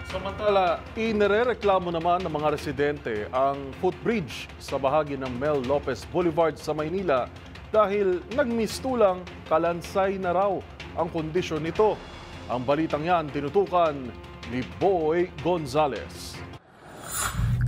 Samantala, inirereklamo naman ng mga residente ang footbridge sa bahagi ng Mel Lopez Boulevard sa Maynila dahil nagmistulang kalansay na raw ang kondisyon nito. Ang balitang yan tinutukan ni Boy Gonzales.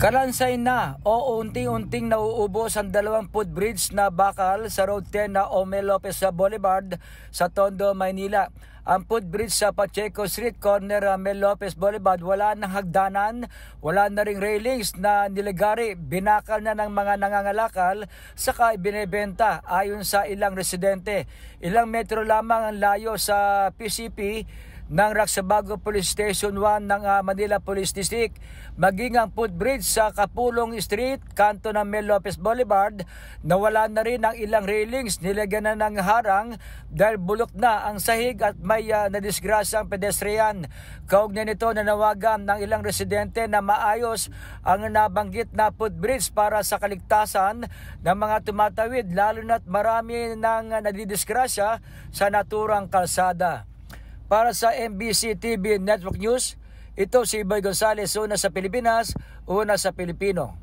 Kalansay na o unti-unting nauubos ang dalawang footbridge na bakal sa Road 10 na Mel Lopez Boulevard sa Tondo, Maynila. Ang footbridge sa Pacheco Street, corner Mel Lopez Boulevard, wala nang hagdanan, wala na ring railings na niligari, binakal na ng mga nangangalakal, saka ibinebenta ayon sa ilang residente. Ilang metro lamang ang layo sa PCP ng Raksabago Police Station 1 ng Manila Police District. Maging ang footbridge sa Kapulong Street, kanto ng Mel Lopez Boulevard, nawala na rin ang ilang railings, nilagyan na ng harang dahil bulok na ang sahig at may nadisgrasyang pedestrian. Kaugnay nito, nanawagan ng ilang residente na maayos ang nabanggit na footbridge para sa kaligtasan ng mga tumatawid, lalo na't marami nang nadidisgrasya sa naturang kalsada. Para sa MBC TV Network News, ito si Boy Gonzales, una sa Pilipinas, una sa Pilipino.